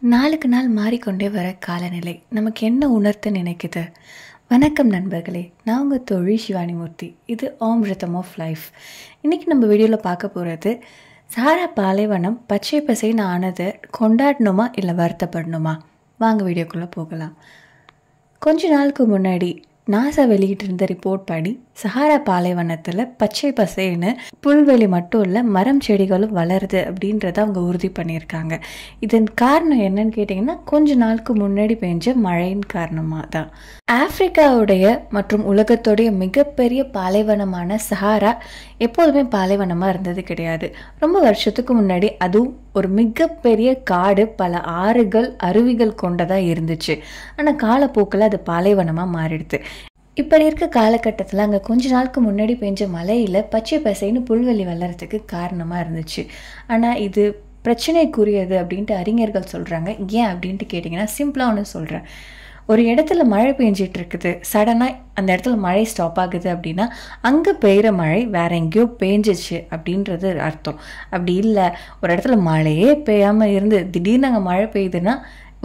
நாளுக்கு நாள் மாறிக்கொண்டே வர காலநிலை நமக்கு என்ன உணர்த்த நினைக்குது? வணக்கம் நண்பர்களே, நான் உங்கள் தோழி சிவானிமூர்த்தி. இது ரிதம் ஆஃப் லைஃப். இன்றைக்கி நம்ம வீடியோவில் பார்க்க போகிறது, சஹாரா பாலைவனம் பச்சை பசைன்னு ஆனதை கொண்டாடணுமா இல்லை வருத்தப்படணுமா? வாங்க வீடியோக்குள்ளே போகலாம். கொஞ்ச நாளுக்கு முன்னாடி நாசா வெளியிட்டிருந்த ரிப்போர்ட் படி சஹாரா பாலைவனத்தில் பச்சை பசேன்னு புல்வெளி மட்டும் இல்லை, மரம் செடிகளும் வளருது அப்படின்றத அவங்க உறுதி பண்ணியிருக்காங்க. இதன் காரணம் என்னன்னு கேட்டிங்கன்னா, கொஞ்ச நாளுக்கு முன்னாடி பெஞ்ச மழையின் காரணமாக தான். ஆப்பிரிக்காவுடைய மற்றும் உலகத்துடைய மிகப்பெரிய பாலைவனமான சஹாரா எப்போதுமே பாலைவனமாக இருந்தது கிடையாது. ரொம்ப வருஷத்துக்கு முன்னாடி அதுவும் ஒரு மிகப்பெரிய காடு, பல ஆறுகள், அருவிகள் கொண்டதாக இருந்துச்சு. ஆனால் காலப்போக்கில் அது பாலைவனமாக மாறிடுது. இப்படி இருக்க காலகட்டத்தில் அங்கே கொஞ்ச நாளுக்கு முன்னாடி பெஞ்ச மழையில் பச்சை பசைன்னு புல்வெளி வளர்கிறதுக்கு காரணமாக இருந்துச்சு. ஆனால் இது பிரச்சனைக்குரியது அப்படின்ட்டு அறிஞர்கள் சொல்கிறாங்க. ஏன் அப்படின்ட்டு கேட்டிங்கன்னா, சிம்பிளாக ஒன்று சொல்கிறேன். ஒரு இடத்துல மழை பெஞ்சிட்டு இருக்குது, சடனாக அந்த இடத்துல மழை ஸ்டாப் ஆகுது அப்படின்னா அங்கே பெய்கிற மழை வேற எங்கேயோ பெஞ்சிச்சு அப்படின்றது அர்த்தம். அப்படி இல்லை, ஒரு இடத்துல மழையே பெய்யாமல் இருந்து திடீர்னு அங்கே மழை பெய்யுதுன்னா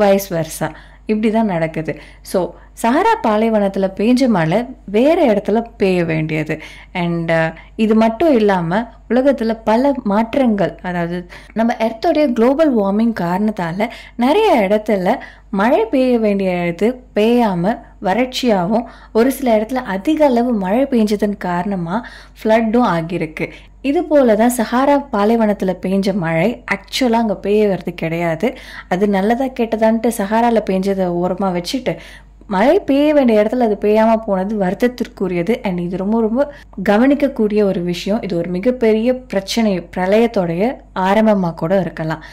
வைஸ் வெர்சா இப்படி தான் நடக்குது. ஸோ சஹாரா பாலைவனத்தில் பெஞ்ச மழை வேறு இடத்துல பெய்ய வேண்டியது. அண்ட் இது மட்டும் இல்லாமல் உலகத்தில் பல மாற்றங்கள், அதாவது நம்ம எர்த்தோடைய குளோபல் வார்மிங் காரணத்தால் நிறைய இடத்துல மழை பெய்ய வேண்டிய இது பெய்யாமல் வறட்சியாகவும், ஒரு சில இடத்துல அதிக அளவு மழை பெஞ்சதன் காரணமாக ஃப்ளட்டும் ஆகியிருக்கு. இது போல தான் சஹாரா பாலைவனத்தில் பெஞ்ச மழை ஆக்சுவலாக அங்கே பெய்யறது கிடையாது. அது நல்லதாக கெட்டதான்ட்டு சஹாராவில் பெஞ்சதை ஓரமாக வச்சுட்டு மழை பெய்ய வேண்டிய இடத்துல அது பெய்யாமல் போனது வருத்தத்திற்குரியது. அண்ட் இது ரொம்ப ரொம்ப கவனிக்கக்கூடிய ஒரு விஷயம். இது ஒரு மிகப்பெரிய பிரச்சனை, பிரளயத்தோடைய ஆரம்பமாக கூட இருக்கலாம்.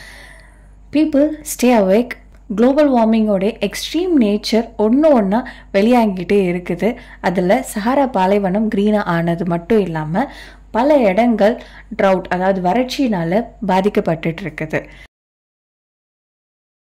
People stay awake. குளோபல் வார்மிங்கோடைய எக்ஸ்ட்ரீம் நேச்சர் ஒன்றா வெளியாகிட்டே இருக்குது. அதில் சஹாரா பாலைவனம் க்ரீனாக ஆனது மட்டும் இல்லாமல் பல இடங்கள் ட்ரவுட், அதாவது வறட்சியினால் பாதிக்கப்பட்டு இருக்குது.